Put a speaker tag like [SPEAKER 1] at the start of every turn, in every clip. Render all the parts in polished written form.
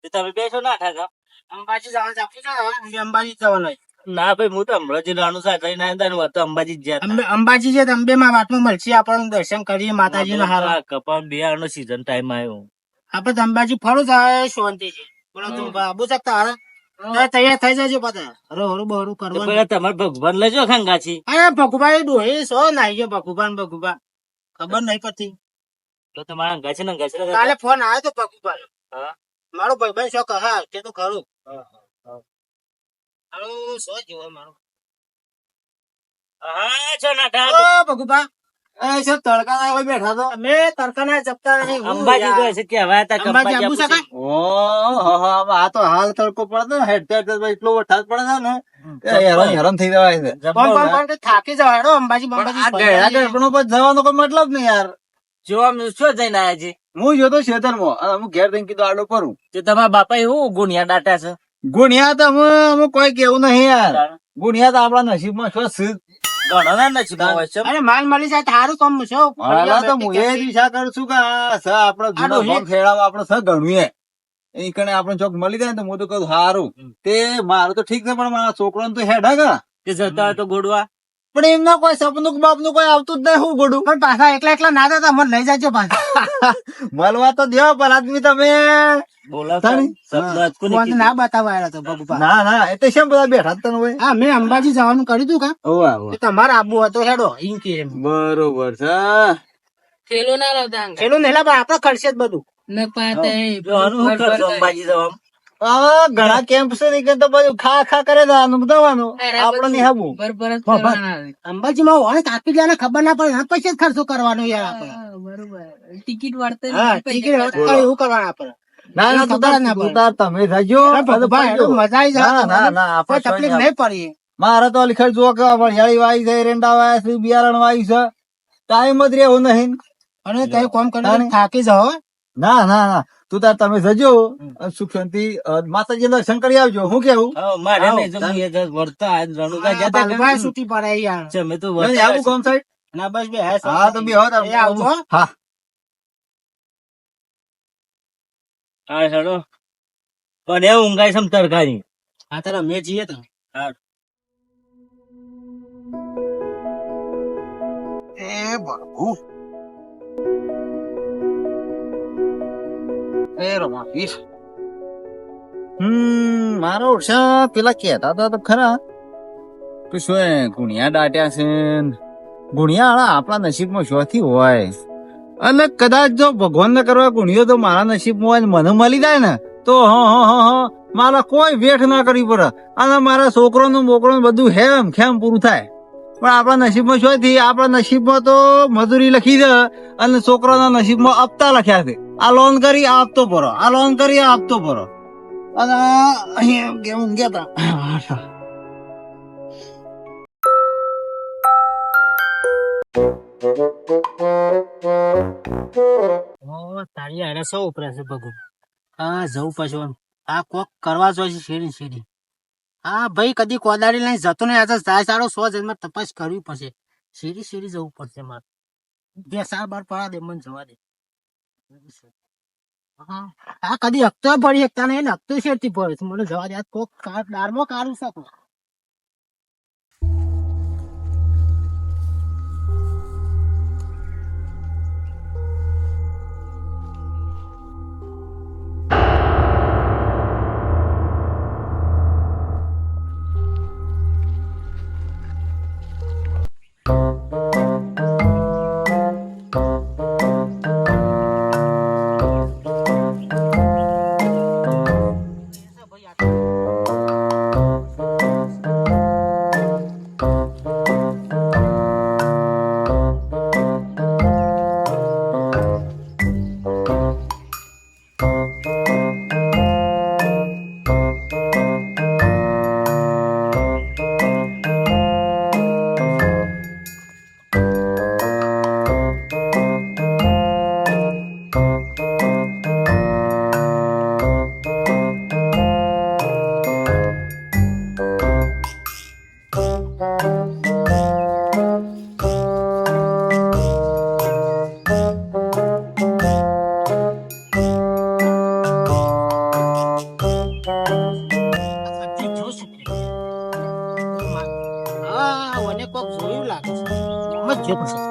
[SPEAKER 1] તમે બેસો ના ઠાકા.
[SPEAKER 2] અંબાજી જવાનું છે, આપણે ક્યાં અંબાજી જવાનું?
[SPEAKER 1] ના ભાઈ હું તો હમણાં જ રાણું સાથે થઈને આવ્યો હતો, અંબાજી જ ગયા હતા.
[SPEAKER 2] અંબાજી છે, અંબે માં વાતમાં મળશે, આપણને દર્શન કરીએ માતાજી નો હારો.
[SPEAKER 1] કપાળ બિયારણનો સીઝન ટાઈમ આવ્યો.
[SPEAKER 2] આપડે અંબાજી ફરું થાય શાંતિ છે. બોલો તું બાબુ શકતા હારે તૈયાર થઈ જજો પાછા. હરું બહરું કરવાનું.
[SPEAKER 1] તમારે ભગવાન લેજો ખંગાછી.
[SPEAKER 2] અરે ભગુભાઈ ડોહી સો નાઈ ગયો ભગુભાઈ ખબર નહીં પડતી.
[SPEAKER 1] તો તમારા અંગાછી ને અંગાછી
[SPEAKER 2] કાલે ફોન આવ્યો તો ભગુભાઈ.
[SPEAKER 1] હા
[SPEAKER 2] મારો ભાઈ શોખ હા તે તો ખરું. હારું સો જોવો મારો.
[SPEAKER 1] હા છો ના
[SPEAKER 2] ભગુભા તડકા બેઠા તો અમે તડકા ના જપતા નહીં.
[SPEAKER 1] અંબાજી ગયો છે કેવાય તા
[SPEAKER 2] અંબાજી આબુ શકાય.
[SPEAKER 3] આ તો હાલ તડકો પડે ને હેડ એટલો વરસાદ પડે છે ને હેરાન થઈ જવાય છે.
[SPEAKER 2] થાકી જવાય અંબાજી
[SPEAKER 3] જવાનો કોઈ મતલબ નહીં યાર.
[SPEAKER 1] જો શું જઈને આયા છે?
[SPEAKER 3] હું જોતો ખેતર માં હું ઘેર થઈને કીધું આડો કરું.
[SPEAKER 1] તે તમારા બાપા એવું ગુણિયા દાટા છે.
[SPEAKER 3] ગુણિયા તો અમે કોઈ કેવું નહીં યાર. ગુણિયા તો આપડા નસીબ માં શું
[SPEAKER 1] ઘણો ના નસીબ હોય છે.
[SPEAKER 2] અરે માલ મળી જાય સારું કામ છે.
[SPEAKER 3] તો હું એ દિશા કરું છું કે આપડે ખેડાવા આપડે સ ગણવું એ કણે આપડે ચોક મળી જાય ને તો હું તો કહું સારું. તે મારું તો ઠીક છે પણ મારા છોકરા તો હેડા કા
[SPEAKER 1] તે જતા હોય તો ગોડવા.
[SPEAKER 3] પણ એમના કોઈ સપનું બાપનું કોઈ આવતું જ નહીં. હું ગોડું
[SPEAKER 2] પણ પાછા એકલા ના થતા મને લઈ જાજો પાછા.
[SPEAKER 3] મળવા તો દેવા પણ આદમી તમે
[SPEAKER 2] ના બતાવાયેલા તો ભગુભા.
[SPEAKER 3] ના એ તો શેમ બધા બેઠા તને હોય.
[SPEAKER 2] હા મેં અંબાજી જવાનું કર્યું તું કા તમારે આબુ હતો હેડો ઈમ કે
[SPEAKER 3] બરોબર છે.
[SPEAKER 2] થેલો ના લાવતા થેલો નહીં લાવતા આપડે ખર્ચે જ બધું
[SPEAKER 1] અંબાજી જવા
[SPEAKER 3] ઘણા કેમ્પ છે ને તો બધું ખા કરે દવાનું આપડે નહીં હાબુ.
[SPEAKER 2] અંબાજી માં હોય તાપી જાય ખબર ના પડે એના પૈસા જ ખર્ચો કરવાનો યાર આપડે ટિકિટ વાળતે એવું કરવાનું આપડે.
[SPEAKER 3] ના તમે જજો
[SPEAKER 2] મજા આવી જાય તકલીફ નહીં પડી.
[SPEAKER 3] મારે તો લીખર જો કે વરિયાળી વાવી છે રેંડા વાય છે બિયારણ વાવી છે ટાઈમ જ રહેવું નહીં.
[SPEAKER 2] અને કઈ કામ કરે થાકી જાઓ.
[SPEAKER 3] ના તું તાર તમે જજો સુખ શાંતિ માતાજી દર્શન કરી આવજો. હું કેવું
[SPEAKER 1] મારે વળતા
[SPEAKER 2] છૂટી પડે યાર.
[SPEAKER 3] આવું કોમ સાઈડ
[SPEAKER 2] ના બસ બે
[SPEAKER 3] હા તો બી
[SPEAKER 2] આવજો.
[SPEAKER 3] હા
[SPEAKER 1] હા હેડો પણ એવું ઊંઘાય સમ તરકારી.
[SPEAKER 2] હા તારા મેં જઈએ તો
[SPEAKER 3] એ બાબુ એ રમાવીશ મારો ઓછા પેલા કેતા હતા તો ખરા કે શું ગુણિયા દાટ્યા છે ગુણિયા આપણા નસીબમાં શોથી હોય. અને કદાચ જો ભગવાન ને કરવા ગુણિયો તો મારા નસીબમાં હોય મને મળી જાય ને તો મારા કોઈ વેઠ ના કરવી પડે અને મારા છોકરોનું બોકરોનું બધું હેમ ખેમ પૂરું થાય. પણ આપણા નસીબમાં શું થી આપણા નસીબમાં તો મજૂરી લખી દે અને છોકરાના નસીબમાં આપતા લખ્યા છે. આ લોન કરી આપતો પરો આ લોન કરી આપતો પરો અને અહીંયા કેવું ગયા હતા.
[SPEAKER 2] તારી આરે સૌ ઉપરે છે ભગુ. હા જવું પછી આ કોક કરવા જોઈએ શેરી. હા ભાઈ કદી કોદાળી લઈને જતો નહીં. આજે જાય સારો 100 જન્મ તપાસ કરવી પડશે. શેરી જવું પડશે મારે. 2 બાર પડા દે મને જવા દે. હા કદી હકતો પડી શકતા નહીં હકતો શેરથી પડે મને જવા દે. કોક દારમાં કાઢું શકો. જે પછી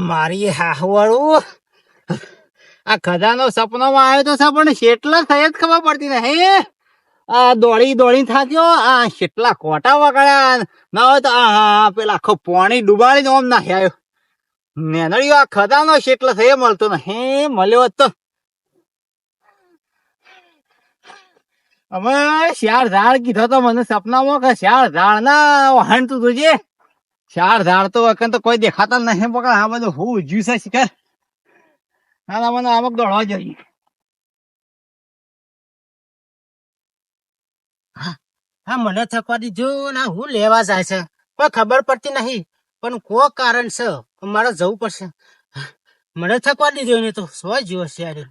[SPEAKER 2] મારી હાહવાળું આ ખજાનો સપનામાં આવ્યો તો છે પણ શેટલા થઈ જ ખબર પડતી નહીં. આ દોડી દોડી થાક્યો. આ શેટલા કોટા વગાડ્યા ના હોય તો આ પેલા આખો પાણી ડુબાડીને ઓમ નાખી આવ્યો. નેનળીઓ આ ખજાનો શેટલા થઈ મળતો નહીં. મળ્યો હોત તો અમે શ્યાળ ઝાડ કીધો તો મને સપનામાં કે શ્યાળ ઝાડ ના વહાણ તું જોજે. શ્યાળ ઝાડ તો વખત તો કોઈ દેખાતા નહીં. પકડ આ બધું હું ઉજ્યું છે શિખર. ના મને આવક દોડવા જોઈએ. હા મને થકવા દીધો ને હું લેવા જાય છે કોઈ ખબર પડતી નહીં પણ કોઈ કારણ છે મારે જવું પડશે. મને થકવા દીધો ને તો સો જીવો છે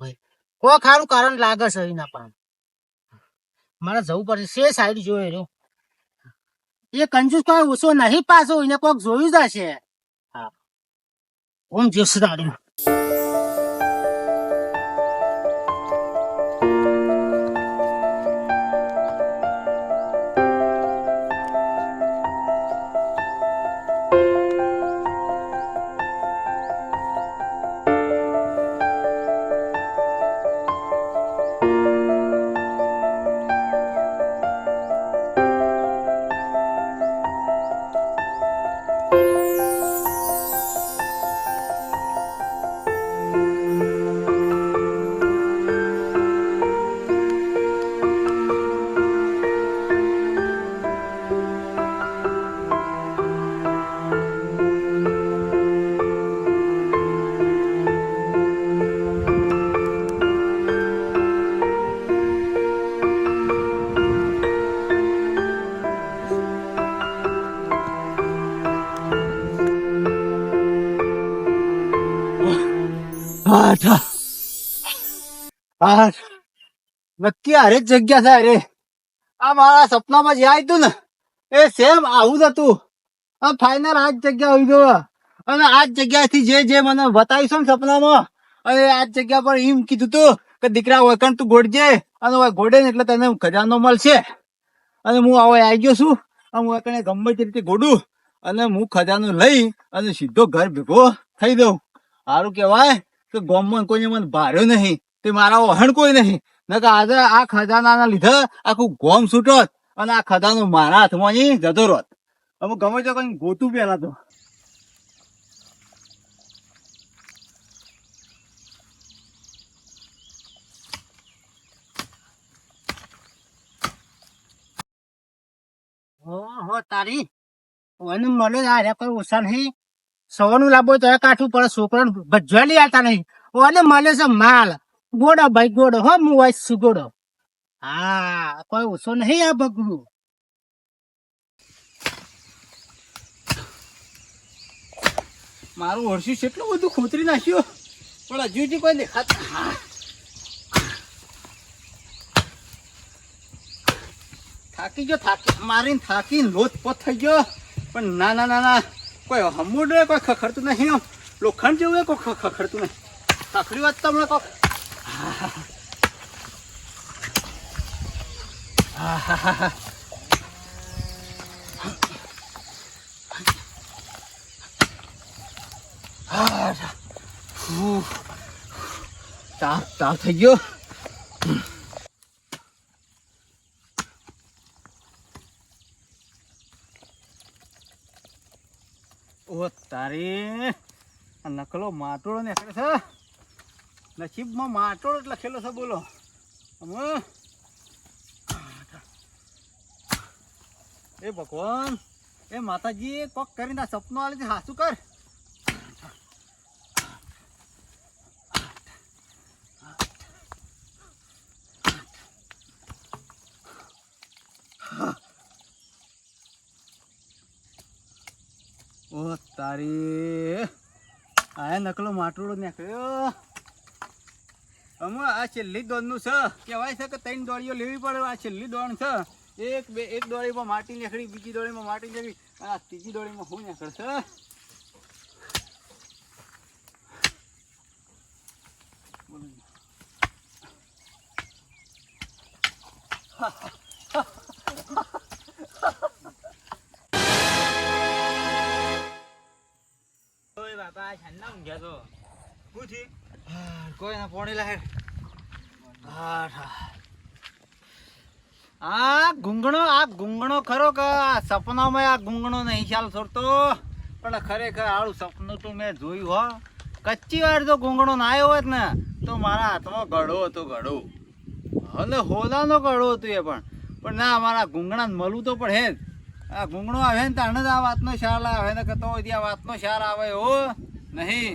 [SPEAKER 2] ભાઈ કોઈ ખારું કારણ લાગે છે એના પણ મારે જવું પડશે. સે સાઈડ જોઈ રહ્યો એ કંજૂસ કોઈ ઓછો નહીં પાછો એને કોઈક જોયું જશે. હા ઓમ જોશ દાડ્યું. નક્કી હારે જ જગ્યા છે. અરે આ મારા સપનામાં જે આવ્યું ને એ સેમ આવું જ હતું. ફાઈનલ આ જ જગ્યા હોય ગયો અને આ જ જગ્યાથી જે મને બતાવીશું ને સપનામાં અને આ જ જગ્યા પર એમ કીધું તું કે દીકરા વળકણ તું ગોડજે અને ગોડે ને એટલે તને ખજાનો મળશે. અને હું આવો આવી ગયો છું. હું વળકણે ગમે તે રીતે ગોડું અને હું ખજાનો લઈ અને સીધો ઘર ભેગો થઈ દઉં. સારું કેવાય કે ગામમાં કોઈને મને ભાર્યો નહીં તે મારા વહણ કોઈ નહીં. નકર આજે આ ખજાના લીધે આખું ગોમ છૂટોત અને આ ખજાનો મારા હાથમાં જતો રોત. અમે ગમે તો કઈ ગોતું પેલા તો હો તારી મને મળે આ કોઈ ઓછા નહીં. સવાનું લાભો તો કાઠું પડે છોકરાને ભજવા લઈ આવતા નહીં. ઓને મળે છે માલ ગોડો ભાઈ ગોડો હો હું વાઈસ છું ગોડો. હા કોઈ ઓછો નહીં આ બગડું. મારું વર્ષી કેટલું બધું ખોતરી નાખ્યું પણ હજુ હજી કોઈ દેખાતું. થાકી ગયો મારીને થાકીને લોથપોથ થઈ ગયો પણ ના કોઈ હમુડે કોઈ ખખડતું નહીં. આમ લોખંડ જેવું કોઈ ખખડતું નહીં. ખખડી વાત તમને કોક તાપ થઈ ગયો. ઓ તારી નકલો માટોળો નીકળે છે. નસીબમાં માટોળો જ લખેલો છે. બોલો એ ભગવાન એ માતાજી કોક કરીને આ સપનું આલે છે હાસું કર.
[SPEAKER 3] તારી આ નકલો માટોડો નીકળ્યો. અમે આ છેલ્લી દોડનું છે. કહેવાય છે કે 3 દોડીઓ લેવી પડે. આ છેલ્લી દોડ છે. એક દોડીમાં માટી નીકળી, બીજી દોડીમાં માટી નીકળી, અને આ ત્રીજી દોડીમાં હું નીકળશે.
[SPEAKER 1] ઓય બાપા છન્ના ઊંઘ્યા તો હું થી
[SPEAKER 3] કોઈ ના પોણી લાગે. આ ગુંગણો ખરો કે આ સપનામાં આ ગુંગણો નહીં ખ્યાલ છોડતો, પણ ખરેખર આવું સપનું તો મેં જોયું હો. કચ્ચી વાર જો ગુંગણો ના આવ્યો હોત ને તો મારા હાથમાં ગળો હતો, ગળો અને હોલાનો ગળો હતો એ પણ ના, મારા ગુંગણા મળવું તો પડે જ. આ ગુંગણો આવે ને તાણે જ આ વાતનો ખ્યાલ આવે ને, કે તો આ વાતનો ખ્યાલ આવે હો નહીં.